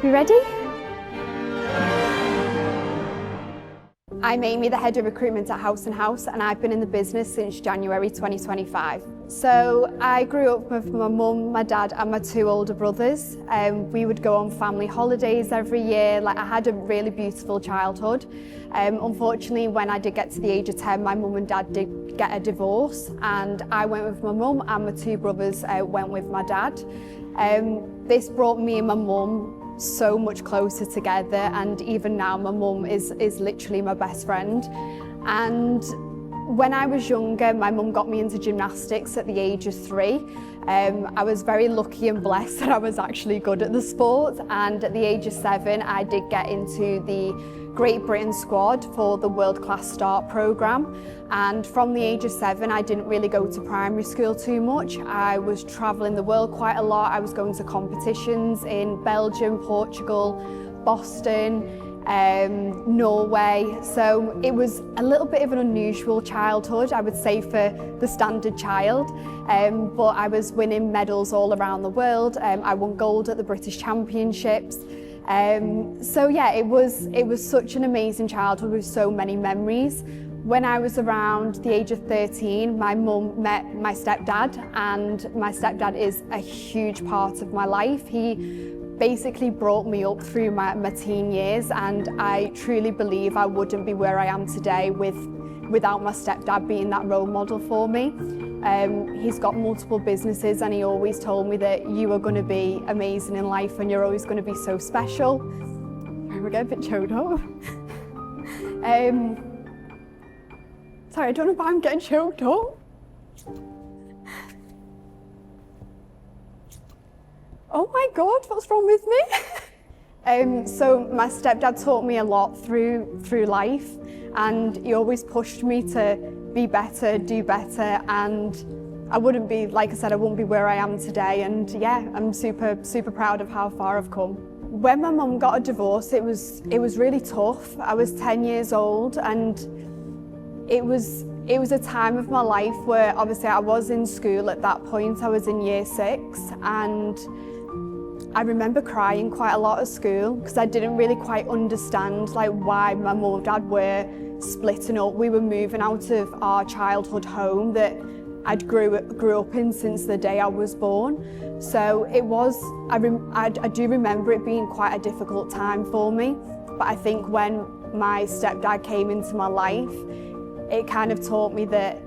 You ready? I'm Aimee, the head of recruitment at House, and I've been in the business since January 2025. So I grew up with my mum, my dad and my two older brothers. We would go on family holidays every year. I had a really beautiful childhood. Unfortunately, when I did get to the age of 10, my mum and dad did get a divorce, and I went with my mum and my two brothers went with my dad. This brought me and my mum so much closer together, and even now my mum is literally my best friend. And when I was younger, my mum got me into gymnastics at the age of 3. I was very lucky and blessed that I was actually good at the sport, and at the age of 7 I did get into the Great Britain squad for the World Class Start programme. And from the age of 7 I didn't really go to primary school too much. I was travelling the world quite a lot. I was going to competitions in Belgium, Portugal, Boston, Norway. So it was a little bit of an unusual childhood, I would say, for the standard child. But I was winning medals all around the world. I won gold at the British Championships. So yeah, it was such an amazing childhood with so many memories. When I was around the age of 13, my mum met my stepdad, and my stepdad is a huge part of my life. He basically brought me up through my teen years, and I truly believe I wouldn't be where I am today without my stepdad being that role model for me. He's got multiple businesses, and he always told me that you are going to be amazing in life and you're always going to be so special. We're getting a bit choked up. Sorry, I don't know if I'm getting choked up. Oh my God, what's wrong with me? So my stepdad taught me a lot through life, and he always pushed me to be better, do better, and I wouldn't be, like I said, I wouldn't be where I am today. And yeah, I'm super proud of how far I've come. When my mum got a divorce, it was really tough. I was 10 years old, and it was a time of my life where obviously I was in school at that point. I was in year 6, and I remember crying quite a lot at school because I didn't really quite understand why my mum and dad were splitting up. We were moving out of our childhood home that I'd grew up in since the day I was born. So it was, I do remember it being quite a difficult time for me. But I think when my stepdad came into my life, it kind of taught me that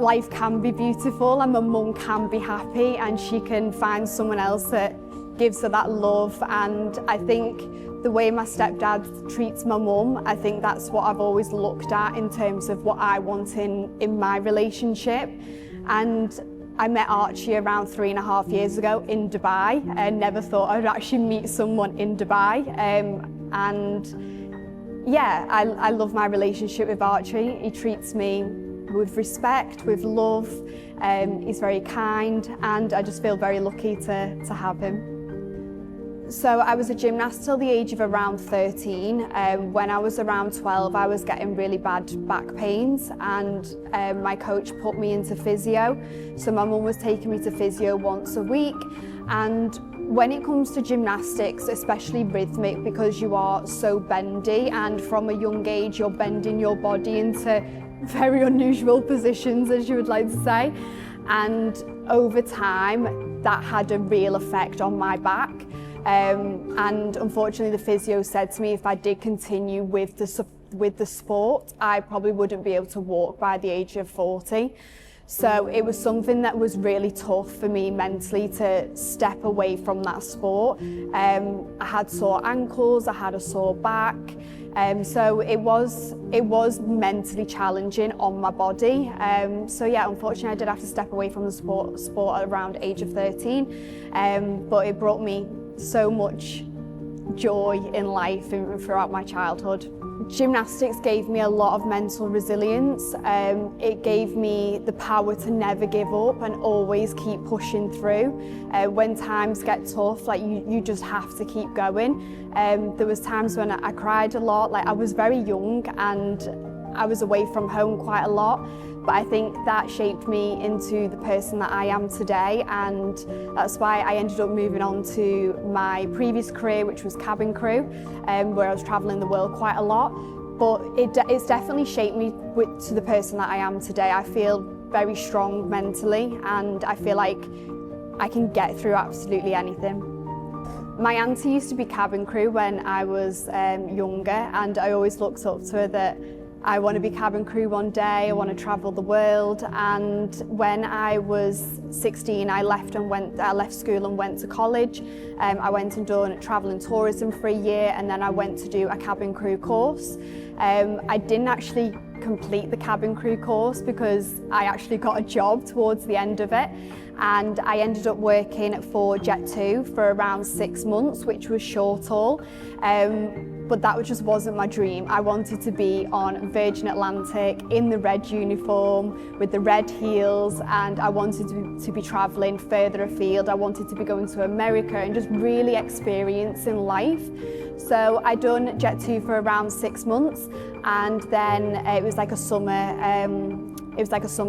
life can be beautiful, and my mum can be happy, and she can find someone else that gives her that love. And I think the way my stepdad treats my mum, I think that's what I've always looked at in terms of what I want in my relationship. And I met Archie around 3.5 years ago in Dubai, and never thought I'd actually meet someone in Dubai. And yeah, I love my relationship with Archie. He treats me with respect, with love. He's very kind, and I just feel very lucky to have him. So I was a gymnast till the age of around 13. When I was around 12, I was getting really bad back pains, and my coach put me into physio. So my mum was taking me to physio once a week. And when it comes to gymnastics, especially rhythmic, because you are so bendy, and from a young age you're bending your body into very unusual positions, as you would like to say, and over time that had a real effect on my back. And unfortunately the physio said to me if I did continue with the sport, I probably wouldn't be able to walk by the age of 40. So it was something that was really tough for me mentally to step away from that sport. I had sore ankles, I had a sore back. So it was mentally challenging on my body. So yeah, unfortunately I did have to step away from the sport around age of 13. But it brought me so much joy in life and throughout my childhood. Gymnastics gave me a lot of mental resilience. It gave me the power to never give up and always keep pushing through. When times get tough, you just have to keep going. There was times when I cried a lot. I was very young and I was away from home quite a lot. but I think that shaped me into the person that I am today, and that's why I ended up moving on to my previous career, which was cabin crew, where I was travelling the world quite a lot. But it's definitely shaped me to the person that I am today. I feel very strong mentally, and I feel like I can get through absolutely anything. My auntie used to be cabin crew when I was younger, and I always looked up to her that I want to be cabin crew one day, I want to travel the world. And when I was 16, I left school and went to college. I went and done travel and tourism for a year, and then I went to do a cabin crew course. I didn't actually complete the cabin crew course because I actually got a job towards the end of it, and I ended up working for Jet2 for around 6 months, which was short haul. But that just wasn't my dream. I wanted to be on Virgin Atlantic in the red uniform with the red heels, and I wanted to be travelling further afield. I wanted to be going to America and just really experiencing life. So I done Jet2 for around 6 months, and then it was like a summer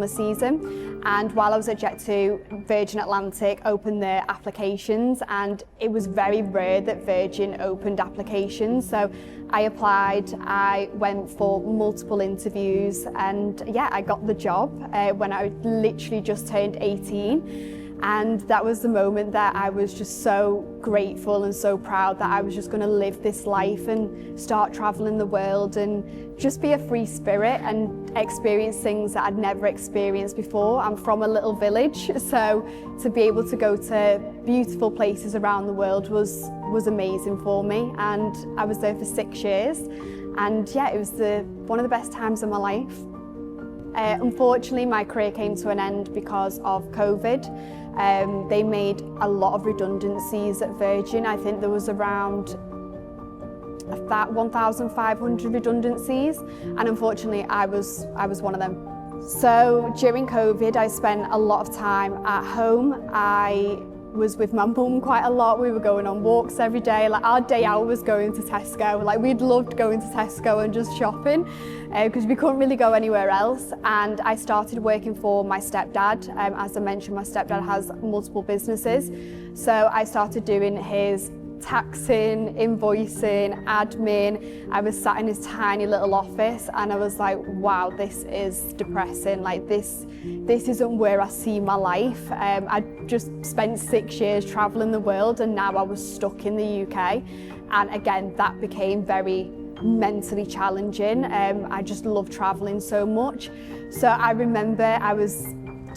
season. And while I was at Jet2, Virgin Atlantic opened their applications, and it was very rare that Virgin opened applications. So I applied, I went for multiple interviews, and yeah, I got the job when I literally just turned 18. And that was the moment that I was just so grateful and so proud that I was just going to live this life and start traveling the world and just be a free spirit and experience things that I'd never experienced before. I'm from a little village, so to be able to go to beautiful places around the world was amazing for me. And I was there for 6 years, and yeah, it was one of the best times of my life. Unfortunately, my career came to an end because of COVID. They made a lot of redundancies at Virgin. I think there was around 1,500 redundancies, and unfortunately I was one of them. So during COVID, I spent a lot of time at home. I was with my mum quite a lot. We were going on walks every day. Like, our day out was going to Tesco. Like, we'd loved going to Tesco and just shopping because we couldn't really go anywhere else. And I started working for my stepdad. As I mentioned, my stepdad has multiple businesses. So I started doing his taxing, invoicing, admin. I was sat in his tiny little office, and I was like, wow, this is depressing. Like, this isn't where I see my life. I just spent 6 years traveling the world, and now I was stuck in the UK. And again, that became very mentally challenging. I just love traveling so much. So I remember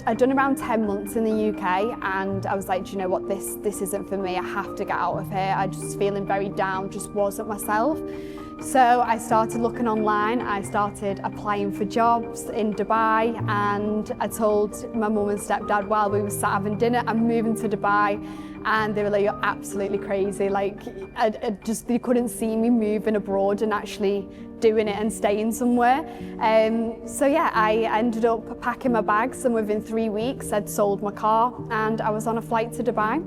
I'd done around 10 months in the UK, and I was like, do you know what, this isn't for me. I have to get out of here. I just feeling very down, just wasn't myself. So I started looking online. I started applying for jobs in Dubai, and I told my mum and stepdad while we were sat having dinner, I'm moving to Dubai. And they were like, you're absolutely crazy. Like, they couldn't see me moving abroad and actually doing it and staying somewhere. So yeah, I ended up packing my bags, and within 3 weeks I'd sold my car and I was on a flight to Dubai.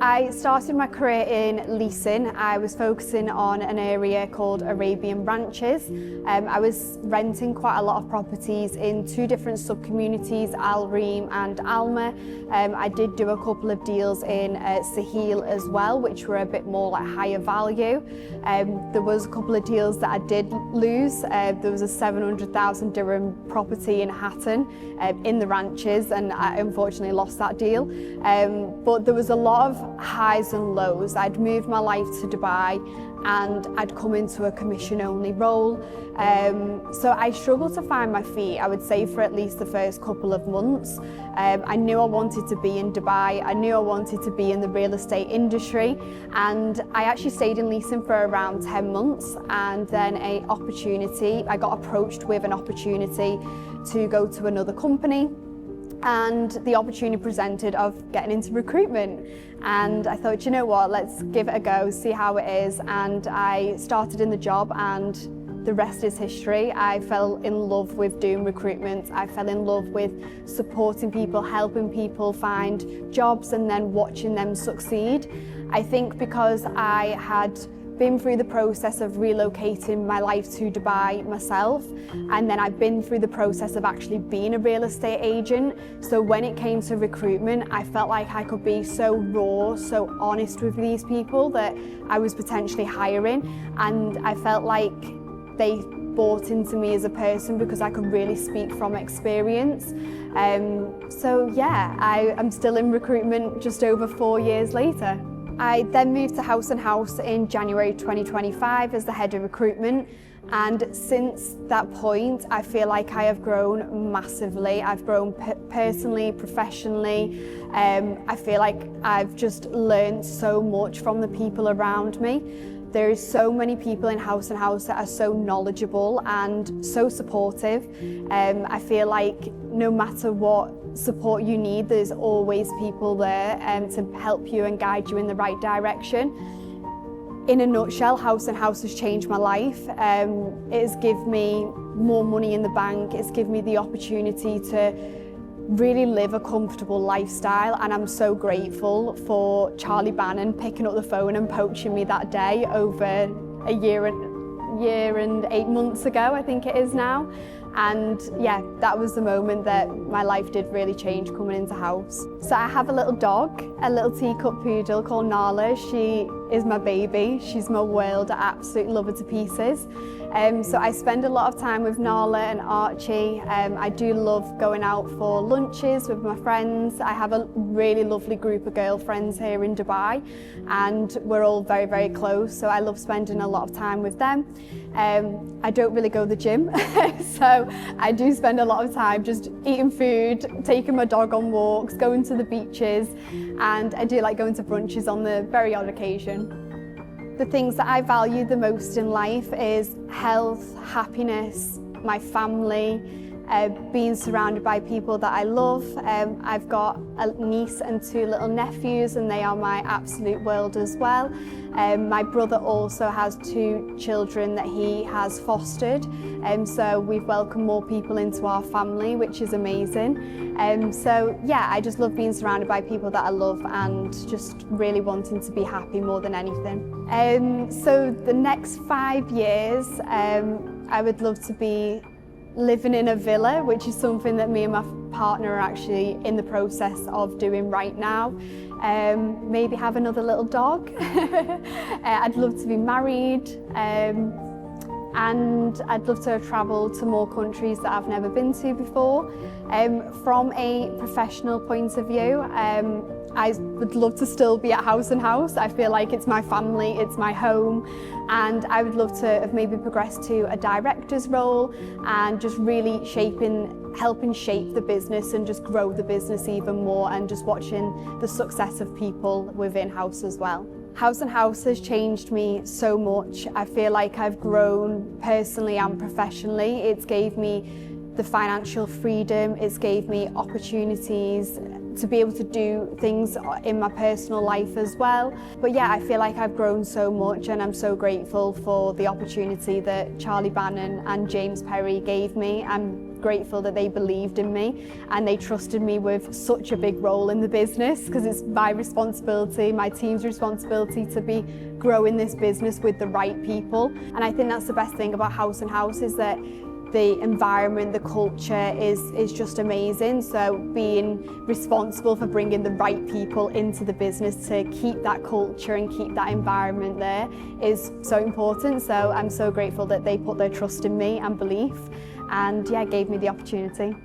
I started my career in leasing. I was focusing on an area called Arabian Ranches. I was renting quite a lot of properties in 2 different sub-communities, Al Reem and Alma. I did do a couple of deals in Sahil as well, which were a bit more like higher value. There was a couple of deals that I did lose. There was a 700,000 dirham property in Hatton in the ranches, and I unfortunately lost that deal. But there was a lot of highs and lows. I'd moved my life to Dubai, and I'd come into a commission-only role. So I struggled to find my feet, I would say, for at least the first couple of months. I knew I wanted to be in Dubai. I knew I wanted to be in the real estate industry, and I actually stayed in leasing for around 10 months, and then I got approached with an opportunity to go to another company. And the opportunity presented of getting into recruitment. And I thought, you know what, let's give it a go, see how it is. And I started in the job, and the rest is history. I fell in love with doing recruitment. I fell in love with supporting people, helping people find jobs, and then watching them succeed. I think because I had been through the process of relocating my life to Dubai myself, and then I've been through the process of actually being a real estate agent. So when it came to recruitment, I felt like I could be so raw, so honest with these people that I was potentially hiring, and I felt like they bought into me as a person because I could really speak from experience. So yeah, I'm still in recruitment just over 4 years later. I then moved to House in January 2025 as the head of recruitment, and since that point I feel like I have grown massively. I've grown personally, professionally. I feel like I've just learned so much from the people around me. There is so many people in House that are so knowledgeable and so supportive. I feel like no matter what support you need, there's always people there to help you and guide you in the right direction. In a nutshell, House has changed my life. It has given me more money in the bank. It's given me the opportunity to really live a comfortable lifestyle, and I'm so grateful for Charlie Bannon picking up the phone and poaching me that day over a year and 8 months ago, I think it is now. And yeah, that was the moment that my life did really change coming into House. So I have a little dog, a little teacup poodle called Nala. She is my baby. She's my world. I absolutely love her to pieces. So I spend a lot of time with Nala and Archie. I do love going out for lunches with my friends. I have a really lovely group of girlfriends here in Dubai, and we're all very, very close. So I love spending a lot of time with them. I don't really go to the gym, so I do spend a lot of time just eating food, taking my dog on walks, going to the beaches, and I do like going to brunches on the very odd occasion. The things that I value the most in life is health, happiness, my family, being surrounded by people that I love. I've got a niece and 2 little nephews, and they are my absolute world as well. My brother also has 2 children that he has fostered, so we've welcomed more people into our family, which is amazing. So yeah, I just love being surrounded by people that I love and just really wanting to be happy more than anything. So the next 5 years, I would love to be living in a villa, which is something that me and my partner are actually in the process of doing right now. Maybe have another little dog. I'd love to be married, and I'd love to have travelled to more countries that I've never been to before. From a professional point of view, I would love to still be at House. I feel like it's my family, it's my home, and I would love to have maybe progressed to a director's role and just really helping shape the business and just grow the business even more, and just watching the success of people within House as well. House has changed me so much. I feel like I've grown personally and professionally. It's gave me the financial freedom, it's gave me opportunities to be able to do things in my personal life as well. But yeah, I feel like I've grown so much, and I'm so grateful for the opportunity that Charlie Bannon and James Perry gave me. I'm grateful that they believed in me and they trusted me with such a big role in the business, because it's my responsibility, my team's responsibility to be growing this business with the right people. And I think that's the best thing about House is that the environment, the culture is just amazing. So being responsible for bringing the right people into the business to keep that culture and keep that environment there is so important. So I'm so grateful that they put their trust in me and belief, and yeah, gave me the opportunity.